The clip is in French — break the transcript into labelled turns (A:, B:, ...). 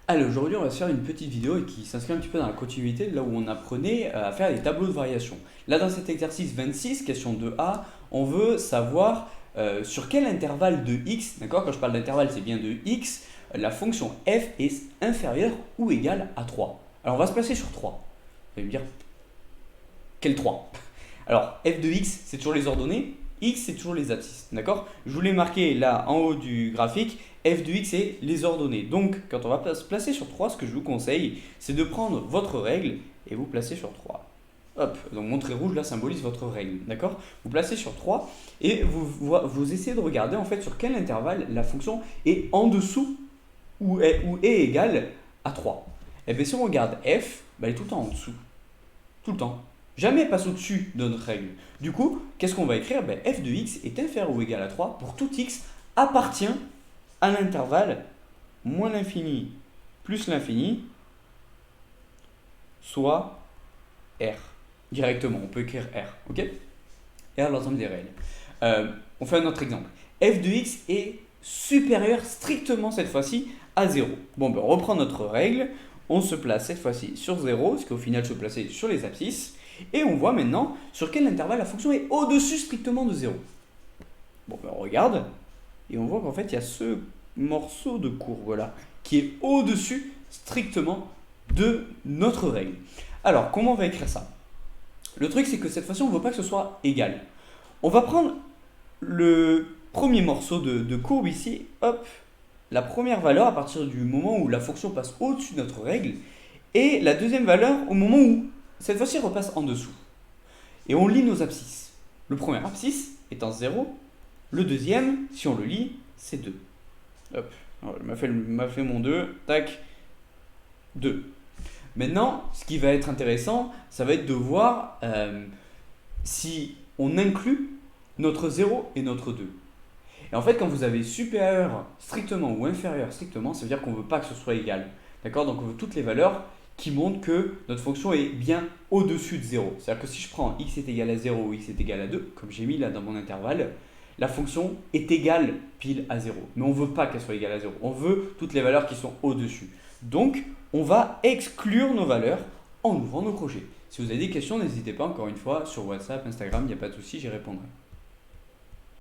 A: Allez, aujourd'hui, on va se faire une petite vidéo qui s'inscrit un petit peu dans la continuité, là où on apprenait à faire des tableaux de variation. Là, dans cet exercice 26, question 2a, on veut savoir sur quel intervalle de x, d'accord? Quand je parle d'intervalle, c'est bien de x, la fonction f est inférieure ou égale à 3. Alors, on va se placer sur 3. Vous allez me dire, quel 3? Alors, f de x, c'est toujours les ordonnées, x, c'est toujours les abscisses, d'accord? Je vous l'ai marqué là en haut du graphique, f de x, c'est les ordonnées. Donc, quand on va se placer sur 3, ce que je vous conseille, c'est de prendre votre règle et vous placer sur 3. Hop, donc mon trait rouge là symbolise votre règle, d'accord? Vous placez sur 3 et vous essayez de regarder en fait sur quel intervalle la fonction est en dessous ou est égale à 3. Et bien si on regarde f, bah, elle est tout le temps en dessous. Tout le temps. Jamais elle passe au-dessus de notre règle. Du coup, qu'est-ce qu'on va écrire? Ben, f de x est inférieur ou égal à 3 pour tout x appartient à l'intervalle moins l'infini plus l'infini, soit r. Directement, on peut écrire r. Ok? R l'ensemble des règles. On fait un autre exemple. F de x est supérieur strictement cette fois-ci à 0. Bon, ben, on reprend notre règle. On se place cette fois-ci sur 0, parce qu'au final, je vais placer sur les abscisses. Et on voit maintenant sur quel intervalle la fonction est au-dessus strictement de 0. Bon, ben on regarde, et on voit qu'en fait, il y a ce morceau de courbe là, qui est au-dessus strictement de notre règle. Alors, comment on va écrire ça? Le truc, c'est que cette fois-ci, on ne veut pas que ce soit égal. On va prendre le premier morceau de courbe ici, hop, la première valeur à partir du moment où la fonction passe au-dessus de notre règle, et la deuxième valeur au moment où cette fois-ci repasse en dessous. Et on lit nos abscisses. Le premier abscisse étant 0, le deuxième, si on le lit, c'est 2. Hop, m'a fait mon 2, tac, 2. Maintenant, ce qui va être intéressant, ça va être de voir si on inclut notre 0 et notre 2. Et en fait, quand vous avez supérieur strictement ou inférieur strictement, ça veut dire qu'on ne veut pas que ce soit égal. D'accord? Donc on veut toutes les valeurs qui montrent que notre fonction est bien au-dessus de 0. C'est-à-dire que si je prends x est égal à 0 ou x est égal à 2, comme j'ai mis là dans mon intervalle, la fonction est égale pile à 0. Mais on ne veut pas qu'elle soit égale à 0. On veut toutes les valeurs qui sont au-dessus. Donc, on va exclure nos valeurs en ouvrant nos crochets. Si vous avez des questions, n'hésitez pas, encore une fois, sur WhatsApp, Instagram, il n'y a pas de souci, j'y répondrai.